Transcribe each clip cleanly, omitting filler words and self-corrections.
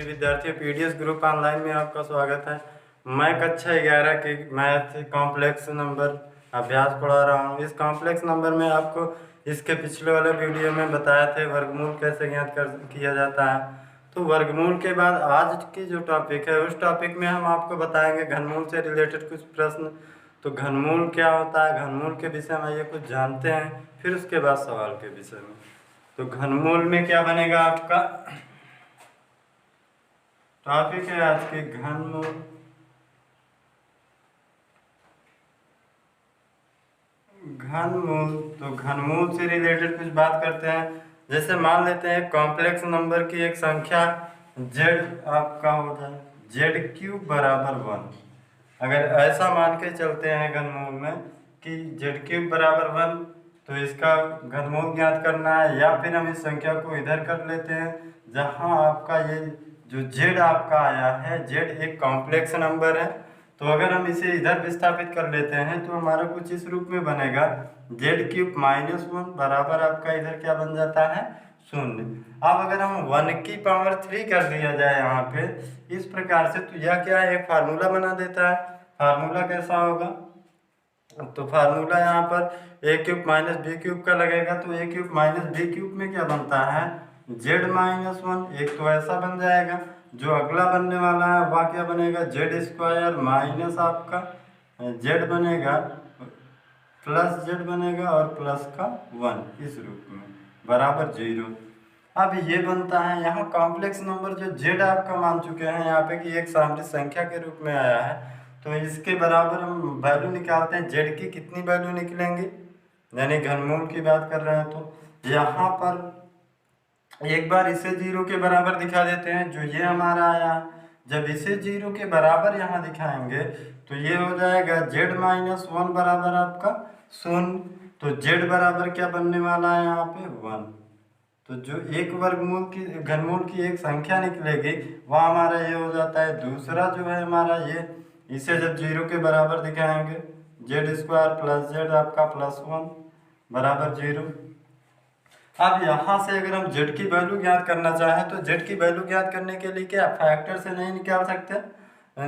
विद्यार्थियों, PDS group online में आपका स्वागत है। मैं कक्षा 11 के मैथ कॉम्प्लेक्स नंबर अभ्यास पढ़ा रहा हूँ। इस कॉम्प्लेक्स नंबर में आपको इसके पिछले वाले वीडियो में बताया थे वर्गमूल कैसे ज्ञात किया जाता है। तो वर्गमूल के बाद आज की जो टॉपिक है उस टॉपिक में हम आपको बताएंगे घनमूल से रिलेटेड कुछ प्रश्न। तो घनमूल क्या होता है, घनमूल के विषय में ये कुछ जानते हैं, फिर उसके बाद सवाल के विषय में। तो घनमूल में क्या बनेगा आपका टॉपिक है आज के घनमूल। तो घनमूल से रिलेटेड कुछ बात करते हैं। जैसे मान लेते हैं कॉम्प्लेक्स नंबर की एक संख्या z आपका हो जाए z³ बराबर 1। अगर ऐसा मान के चलते हैं घनमूल में कि z³ बराबर 1, तो इसका घनमूल ज्ञात करना है। या फिर हम इस संख्या को इधर कर लेते हैं जहां आपका ये जो z आपका आया है, z एक कॉम्प्लेक्स नंबर है। तो अगर हम इसे इधर विस्थापित कर लेते हैं तो हमारा कुछ इस रूप में बनेगा z³ -1 बराबर आपका इधर क्या बन जाता है 0। अब अगर हम 1 की पावर 3 कर दिया जाए यहाँ पे इस प्रकार से, तो यह क्या है, एक फार्मूला बना देता है। फार्मूला कैसा होगा, तो फार्मूला यहाँ पर a³ - b³ का लगेगा। तो a³ - b³ में क्या बनता है z-1। एक तो ऐसा बन जाएगा। जो अगला बनने वाला है वह क्या बनेगा z² माइनस आपका z बनेगा प्लस z बनेगा और प्लस का 1 इस रूप में बराबर 0। अब ये बनता है यहाँ कॉम्प्लेक्स नंबर जो z आपका मान चुके हैं यहाँ पे कि एक सामने संख्या के रूप में आया है। तो इसके बराबर हम वैल्यू निकालते हैं, z की कितनी वैल्यू निकलेंगी, यानी घनमूल की बात कर रहे हैं। तो यहाँ पर एक बार इसे 0 के बराबर दिखा देते हैं, जो ये हमारा आया। जब इसे 0 के बराबर यहाँ दिखाएंगे तो ये हो जाएगा z-1 बराबर आपका 0। तो z बराबर क्या बनने वाला है यहाँ पे 1। तो जो एक वर्गमूल की घनमूल की एक संख्या निकलेगी वह हमारा ये हो जाता है। दूसरा जो है हमारा ये, इसे जब 0 के बराबर दिखाएंगे z² + z आपका +1 बराबर 0। अब यहाँ से अगर हम z की वैल्यू ज्ञात करना चाहें तो z की वैल्यू ज्ञात करने के लिए क्या फैक्टर से नहीं निकाल सकते,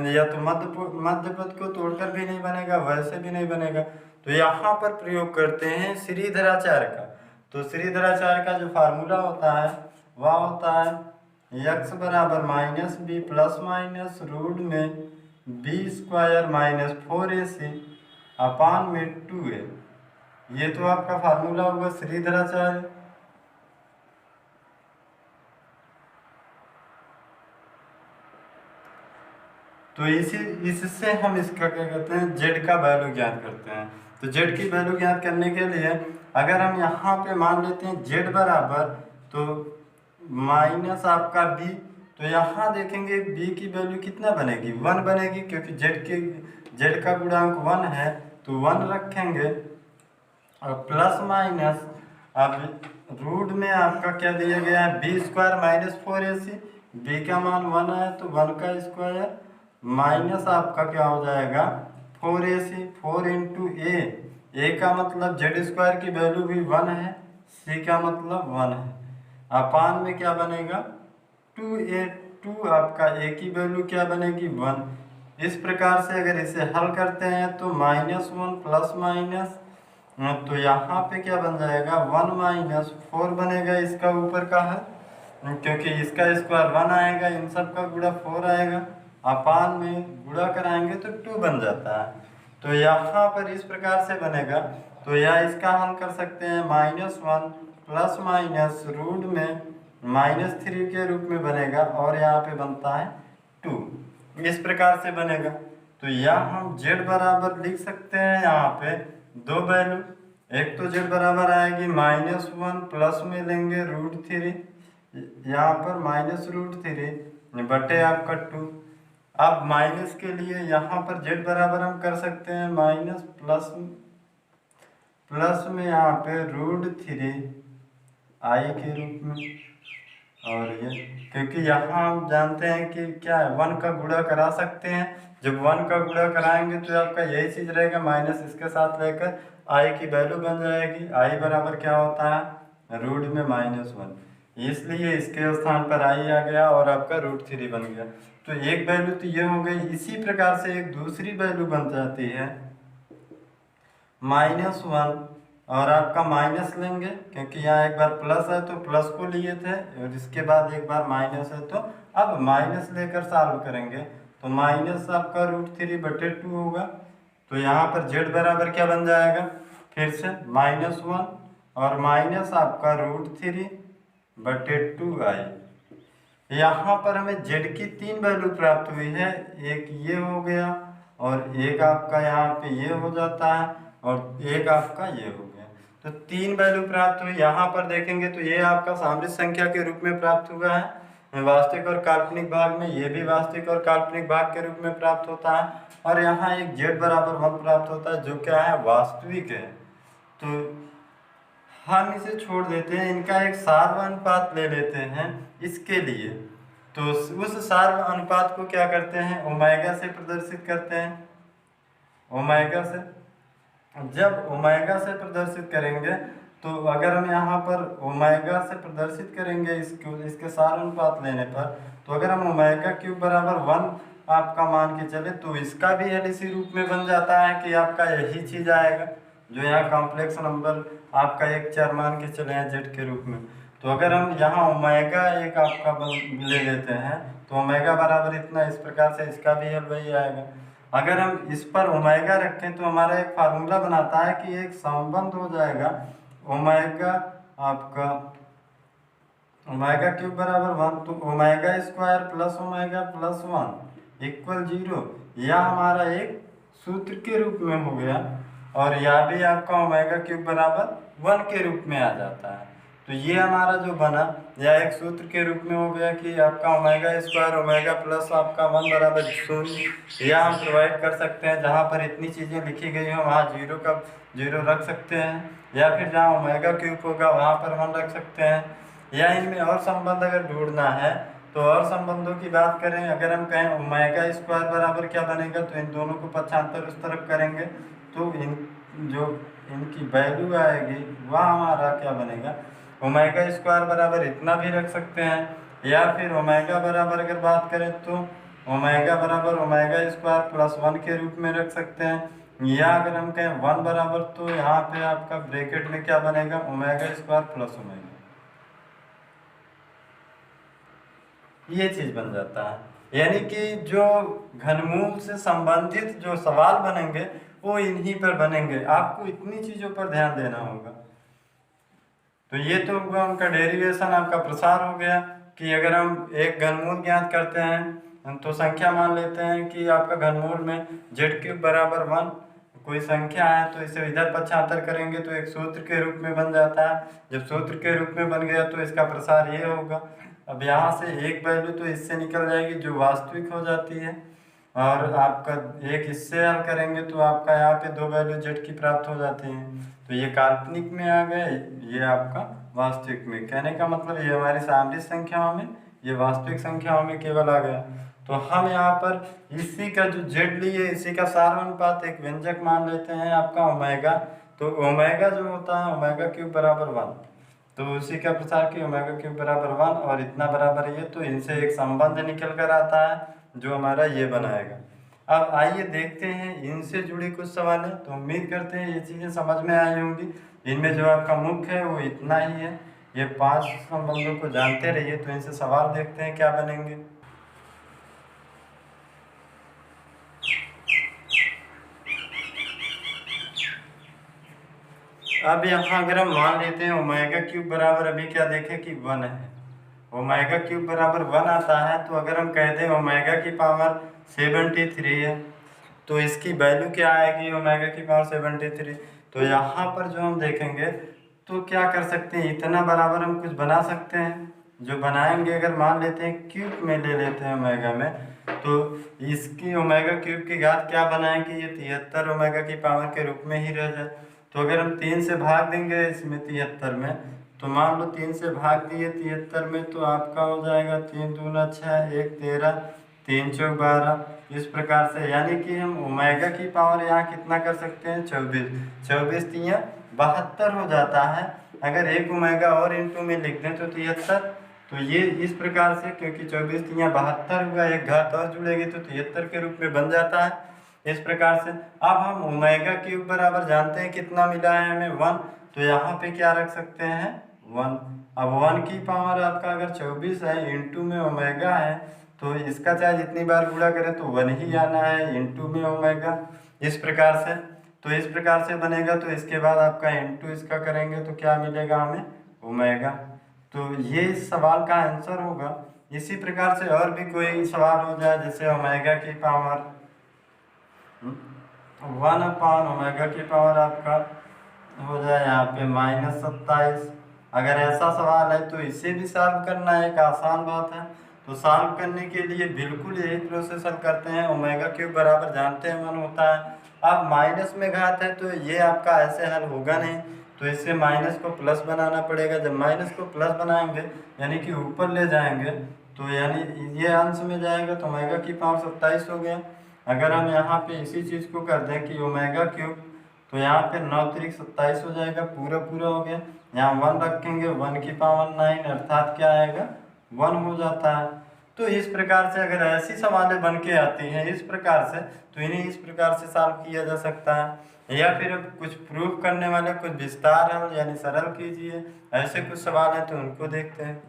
या तो मध्य पद को तोड़कर भी नहीं बनेगा, वैसे भी नहीं बनेगा। तो यहाँ पर प्रयोग करते हैं श्रीधराचार्य का। तो श्रीधराचार्य का जो फार्मूला होता है वह होता है x बराबर -b प्लस माइनस रूट में b² - 4ac अपान में 2a। ये तो आपका फार्मूला होगा श्रीधराचार्य। तो इससे हम इसका क्या कहते हैं z का वैल्यू ज्ञात करते हैं। तो z की वैल्यू ज्ञात करने के लिए अगर हम यहाँ पे मान लेते हैं z बराबर तो माइनस आपका b, तो यहाँ देखेंगे b की वैल्यू कितना बनेगी 1 बनेगी, क्योंकि z का गुणांक 1 है तो 1 रखेंगे और प्लस माइनस। अब रूट में आपका क्या दिया गया है b² - 4ac। b का मान 1 है तो 1 का स्क्वायर माइनस आपका क्या हो जाएगा 4ac। 4 × a का मतलब z² की वैल्यू भी 1 है, c का मतलब 1 है। अपान में क्या बनेगा 2a। 2 आपका a की वैल्यू क्या बनेगी 1। इस प्रकार से अगर इसे हल करते हैं तो -1 प्लस माइनस, तो यहाँ पे क्या बन जाएगा 1 - 4 बनेगा। इसका ऊपर का है क्योंकि इसका स्क्वायर 1 आएगा, इन सब का गुणा 4 आएगा, अपान में गुणा कराएंगे तो 2 बन जाता है। तो यहाँ पर इस प्रकार से बनेगा। तो यह इसका हल कर सकते हैं -1 प्लस माइनस रूट में -3 के रूप में बनेगा और यहाँ पे बनता है 2। इस प्रकार से बनेगा। तो यह हम z बराबर लिख सकते हैं यहाँ पे दो वैल्यू। एक तो z बराबर आएगी -1 प्लस में लेंगे √3, यहाँ पर -√3 बटे आपका 2। अब माइनस के लिए यहाँ पर z बराबर हम कर सकते हैं माइनस प्लस में यहाँ पे √3 i के रूप में। और ये क्योंकि यहाँ हम जानते हैं कि क्या है 1 का गुणा करा सकते हैं। जब 1 का गुणा कराएंगे तो आपका यही चीज़ रहेगा, माइनस इसके साथ लेकर i की वैल्यू बन जाएगी। i बराबर क्या होता है रूट में -1। इसलिए इसके स्थान पर आई आ गया और आपका √3 बन गया। तो एक वैल्यू तो ये हो गई। इसी प्रकार से एक दूसरी वैल्यू बन जाती है -1, और आपका माइनस लेंगे क्योंकि यहाँ एक बार प्लस है तो प्लस को लिए थे और इसके बाद एक बार माइनस है तो अब माइनस लेकर सॉल्व करेंगे। तो माइनस आपका √3/2 होगा। तो यहाँ पर z बराबर क्या बन जाएगा, फिर से -1 और माइनस आपका √3/2i। यहाँ पर हमें z की 3 वैल्यू प्राप्त हुई है। एक ये हो गया और एक आपका यहाँ पे ये हो जाता है और एक आपका ये हो गया। तो 3 वैल्यू प्राप्त हुई। यहाँ पर देखेंगे तो ये आपका सामरिक संख्या के रूप में प्राप्त हुआ है वास्तविक और काल्पनिक भाग में, ये भी वास्तविक और काल्पनिक भाग के रूप में प्राप्त होता है। और यहाँ एक z बराबर 1 प्राप्त होता है जो क्या है, वास्तविक है। तो हम इसे छोड़ देते हैं, इनका एक सार्व अनुपात ले लेते हैं इसके लिए। तो उस सार्व अनुपात को क्या करते हैं, ओमेगा से प्रदर्शित करते हैं। ओमेगा से, जब ओमेगा से प्रदर्शित करेंगे तो अगर हम यहाँ पर ओमेगा से प्रदर्शित करेंगे इसको, इसके सार अनुपात लेने पर, तो अगर हम ओमेगा क्यूब बराबर 1 आपका मान के चले तो इसका भी हल इसी रूप में बन जाता है कि आपका यही चीज़ आएगा जो यहाँ कॉम्प्लेक्स नंबर आपका एक चर मान के चले हैं जेड के रूप में। तो अगर हम यहाँ ओमेगा एक आपका ले लेते हैं तो ओमेगा बराबर इतना, इस प्रकार से इसका भी हल वही आएगा। अगर हम इस पर ओमेगा रखें तो हमारा एक फार्मूला बनाता है कि एक संबंध हो जाएगा ओमेगा आपका ओमेगा क्यूब बराबर 1, तो omega square plus omega plus 1 equal 0। यह हमारा एक सूत्र के रूप में हो गया और यह भी आपका ओमेगा क्यूब बराबर 1 के रूप में आ जाता है। तो ये हमारा जो बना यह एक सूत्र के रूप में हो गया कि आपका ओमेगा स्क्वायर ओमेगा प्लस आपका 1 बराबर 0। यह हम प्रोवाइड कर सकते हैं, जहाँ पर इतनी चीज़ें लिखी गई हो वहाँ 0 रख सकते हैं, या फिर जहाँ ओमेगा क्यूब होगा वहाँ पर 1 रख सकते हैं। या इनमें और संबंध अगर ढूंढना है तो और संबंधों की बात करें, अगर हम कहें ओमेगा स्क्वायर बराबर क्या बनेगा, तो इन दोनों को पक्षांतर उस तरफ करेंगे तो इनकी वैल्यू आएगी वह हमारा क्या बनेगा, ओमेगा स्क्वायर बराबर इतना भी रख सकते हैं। या फिर ओमेगा बराबर अगर बात करें तो ओमेगा बराबर ओमेगा स्क्वायर प्लस 1 के रूप में रख सकते हैं। या अगर हम कहें 1 बराबर तो यहाँ पे आपका ब्रैकेट में क्या बनेगा, ओमेगा स्क्वायर प्लस ओमेगा, ये चीज़ बन जाता है। यानी कि जो घनमूल से संबंधित जो सवाल बनेंगे वो इन्हीं पर बनेंगे, आपको इतनी चीज़ों पर ध्यान देना होगा। तो ये तो हुआ उनका डेरिवेशन, आपका प्रसार हो गया कि अगर हम एक घनमूल ज्ञात करते हैं तो संख्या मान लेते हैं कि आपका घनमूल में z³ बराबर 1 कोई संख्या है, तो इसे इधर पक्षांतर करेंगे तो एक सूत्र के रूप में बन जाता है। जब सूत्र के रूप में बन गया तो इसका प्रसार ये होगा। अब यहाँ से एक वैल्यू तो इससे निकल जाएगी जो वास्तविक हो जाती है, और आपका एक इससे हल करेंगे तो आपका यहाँ पे 2 वैल्यू जेड की प्राप्त हो जाती हैं। तो ये काल्पनिक में आ गए, ये आपका वास्तविक में। कहने का मतलब ये हमारी सामरिक संख्याओं में, ये वास्तविक संख्याओं में केवल आ गया। तो हम यहाँ पर इसी का जो जेड लिए इसी का सार अनुपात एक व्यंजक मान लेते हैं आपका ओमेगा। तो ओमेगा जो होता है ओमेगा क्यूब बराबर 1, तो उसी का प्रसार की ओमेगा क्यूब बराबर 1 और इतना बराबर ये, तो इनसे एक संबंध निकल कर आता है जो हमारा ये बनाएगा। अब आइए देखते हैं इनसे जुड़ी कुछ सवाल है। तो उम्मीद करते हैं ये चीज़ें समझ में आई होंगी। इनमें जो आपका मुख्य है वो इतना ही है, ये 5 संबंधों को जानते रहिए। तो इनसे सवाल देखते हैं क्या बनेंगे। अब यहाँ अगर हम मान लेते हैं ओमेगा क्यूब बराबर, अभी क्या देखें कि 1 है, ओमेगा क्यूब बराबर 1 आता है। तो अगर हम कह दें ओमेगा की पावर 73 है तो इसकी वैल्यू क्या आएगी, ओमेगा की पावर 73। तो यहाँ पर जो हम देखेंगे तो क्या कर सकते हैं, इतना बराबर हम कुछ बना सकते हैं। जो बनाएंगे अगर मान लेते हैं क्यूब में ले लेते हैं ओमेगा में, तो इसकी ओमेगा क्यूब की घात क्या बनाएंगे, ये 73 ओमेगा की पावर के रूप में ही रह जाए। तो अगर हम 3 से भाग देंगे इसमें 73 में, तो मान लो 3 से भाग दिए 73 में, तो आपका हो जाएगा 3 दूना 6, 1 13, 3 चौक 12, इस प्रकार से। यानी कि हम ओमेगा की पावर यहाँ कितना कर सकते हैं, 24 3 72 हो जाता है। अगर 1 ओमेगा और इंटू में लिख दें तो 73। तो ये इस प्रकार से, क्योंकि 24 यहाँ 72 हुआ, एक घात और जुड़ेगी तो 73 के रूप में बन जाता है। इस प्रकार से अब हम ओमेगा क्यूब बराबर जानते हैं कितना मिला है हमें 1, तो यहाँ पे क्या रख सकते हैं 1। अब 1 की पावर आपका अगर 24 है, इंटू में ओमेगा है, तो इसका चाहे जितनी बार गुणा करें तो 1 ही आना है, इंटू में ओमेगा। इस प्रकार से तो इस प्रकार से बनेगा। तो इसके बाद आपका इंटू इसका करेंगे तो क्या मिलेगा हमें ओमेगा। तो ये इस सवाल का आंसर होगा। इसी प्रकार से और भी कोई सवाल हो जाए, जैसे ओमेगा की पावर 1/ओमेगा की पावर आपका हो जाए यहाँ पे -27। अगर ऐसा सवाल है तो इसे भी सॉल्व करना एक आसान बात है। तो सॉल्व करने के लिए बिल्कुल यही प्रोसेस हम करते हैं। ओमेगा क्यूब बराबर जानते हैं 1 होता है। अब माइनस में घात है तो ये आपका ऐसे हल होगा नहीं, तो इससे माइनस को प्लस बनाना पड़ेगा। जब माइनस को प्लस बनाएंगे यानी कि ऊपर ले जाएंगे, तो यानी ये अंश में जाएगा तो ओमेगा की पावर 27 हो गया। अगर हम यहाँ पे इसी चीज़ को कर दें कि ओमेगा क्यूब, तो यहाँ पे 9 त्रिक 27 हो जाएगा, पूरा पूरा हो गया। यहाँ 1 रखेंगे, 1 की पावर 9 अर्थात क्या आएगा 1 हो जाता है। तो इस प्रकार से अगर ऐसी सवालें बन के आती हैं इस प्रकार से, तो इन्हें इस प्रकार से सॉल्व किया जा सकता है। या फिर कुछ प्रूफ करने वाले कुछ विस्तार है यानी सरल कीजिए, ऐसे कुछ सवाल हैं तो उनको देखते हैं।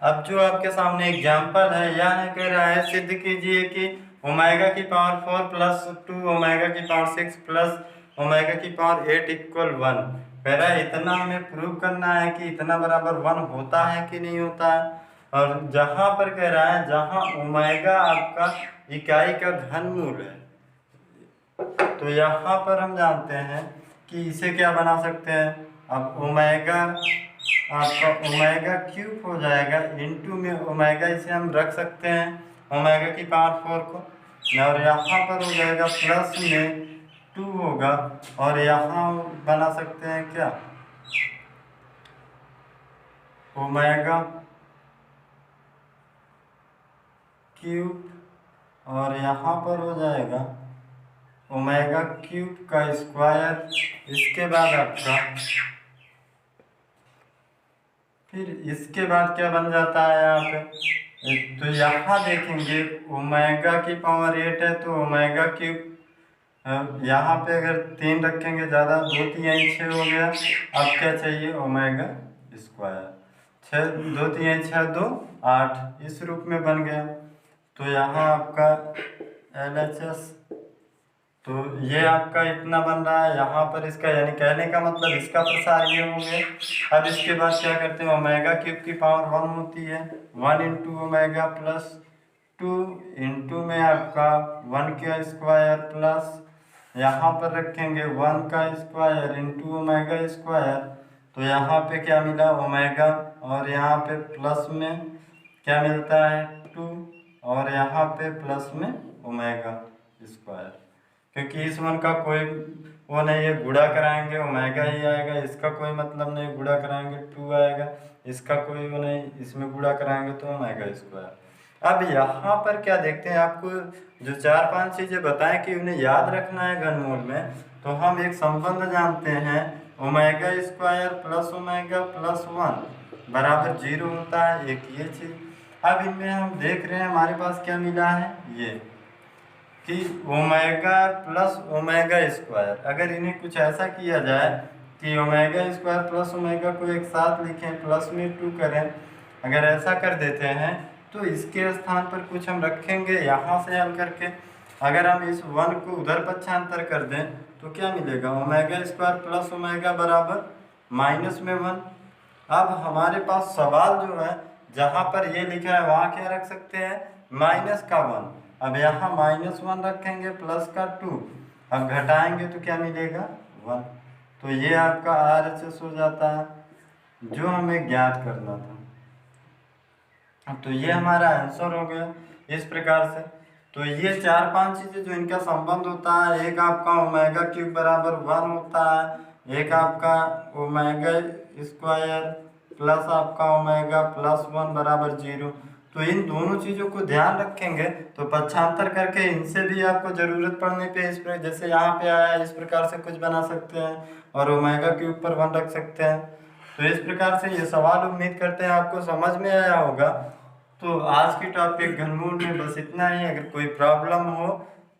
अब जो आपके सामने एग्जाम्पल है यह है, कह रहा है सिद्ध कीजिए कि ओमेगा की पावर 4 प्लस 2 ओमेगा की पावर 6 प्लस ओमेगा की पावर 8 इक्वल 1। कह रहा है इतना हमें प्रूव करना है कि इतना बराबर 1 होता है कि नहीं होता है। और जहाँ पर कह रहा है जहाँ ओमेगा आपका इकाई का घनमूल है, तो यहाँ पर हम जानते हैं कि इसे क्या बना सकते हैं। अब ओमेगा आपका ओमेगा क्यूब हो जाएगा, इंटू में ओमेगा इसे हम रख सकते हैं ओमेगा की पावर 4 को, और यहाँ पर हो जाएगा प्लस में 2 होगा, और यहाँ बना सकते हैं क्या ओमेगा क्यूब, और यहाँ पर हो जाएगा ओमेगा क्यूब का स्क्वायर। इसके बाद आपका फिर इसके बाद क्या बन जाता है यहाँ पे, तो यहाँ देखेंगे ओमेगा की पावर 8 है तो ओमेगा क्यूब, यहाँ पे अगर 3 रखेंगे ज़्यादा, 2 3 6 हो गया। अब क्या चाहिए ओमेगा स्क्वायर, 6 2 3 6 2 8 इस रूप में बन गया। तो यहाँ आपका LHS, तो ये आपका इतना बन रहा है यहाँ पर इसका, यानी कहने का मतलब इसका प्रसार ये हो गया। अब इसके बाद क्या करते हैं, ओमेगा क्यूब की पावर 1 होती है, 1 इंटू ओमेगा प्लस 2 इंटू में आपका 1 का स्क्वायर प्लस यहाँ पर रखेंगे 1 का स्क्वायर इंटू ओमेगा स्क्वायर। तो यहाँ पे क्या मिला ओमेगा, और यहाँ पे प्लस में क्या मिलता है 2, और यहाँ पे प्लस में ओमेगा स्क्वायर। क्योंकि इस 1 का कोई वो नहीं है, गुणा कराएंगे ओमेगा ही आएगा, इसका कोई मतलब नहीं, गुणा कराएंगे 2 आएगा, इसका कोई वो नहीं, इसमें गुणा कराएंगे तो ओमेगा स्क्वायर। अब यहाँ पर क्या देखते हैं, आपको जो 4-5 चीज़ें बताएं कि उन्हें याद रखना है घनमूल में, तो हम एक संबंध जानते हैं omega square plus omega plus 1 बराबर 0 होता है, एक ये चीज़। अब इनमें हम देख रहे हैं हमारे पास क्या मिला है, ये कि ओमेगा प्लस ओमेगा स्क्वायर। अगर इन्हें कुछ ऐसा किया जाए कि ओमेगा स्क्वायर प्लस ओमेगा को एक साथ लिखें, प्लस में 2 करें, अगर ऐसा कर देते हैं तो इसके स्थान पर कुछ हम रखेंगे यहाँ से हल करके। अगर हम इस 1 को उधर पक्षांतर कर दें तो क्या मिलेगा ओमेगा स्क्वायर प्लस ओमेगा बराबर माइनस में 1। अब हमारे पास सवाल जो है जहाँ पर ये लिखा है वहाँ क्या रख सकते हैं माइनस का 1। अब यहाँ -1 रखेंगे प्लस का 2, अब घटाएंगे तो क्या मिलेगा 1। तो ये आपका RHS हो जाता है जो हमें ज्ञात करना था। तो ये हमारा आंसर हो गया इस प्रकार से। तो ये 4-5 चीज़ें जो इनका संबंध होता है, एक आपका ओमेगा क्यूब बराबर 1 होता है, एक आपका ओमेगा स्क्वायर प्लस आपका ओमेगा प्लस 1 बराबर 0। तो इन दोनों चीज़ों को ध्यान रखेंगे तो पक्षांतर करके इनसे भी आपको ज़रूरत पड़ने पे इस पर जैसे यहाँ पे आया इस प्रकार से कुछ बना सकते हैं और ओमेगा के ऊपर 1 रख सकते हैं। तो इस प्रकार से ये सवाल उम्मीद करते हैं आपको समझ में आया होगा। तो आज की टॉपिक घनमूल में बस इतना ही। अगर कोई प्रॉब्लम हो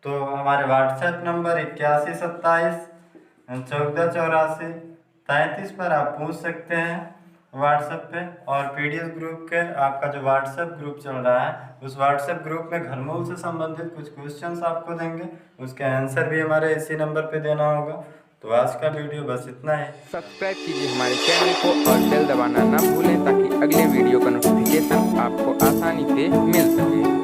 तो हमारे व्हाट्सएप नंबर 8127148433 पर आप पूछ सकते हैं व्हाट्सएप पे। और पीडीएस ग्रुप के आपका जो व्हाट्सएप ग्रुप चल रहा है उस व्हाट्सएप ग्रुप में घनमूल से संबंधित कुछ क्वेश्चंस आपको देंगे, उसके आंसर भी हमारे इसी नंबर पे देना होगा। तो आज का वीडियो बस इतना है। सब्सक्राइब कीजिए हमारे चैनल को और बेल दबाना ना भूलें ताकि अगले वीडियो का नोटिफिकेशन आपको आसानी से मिल सके।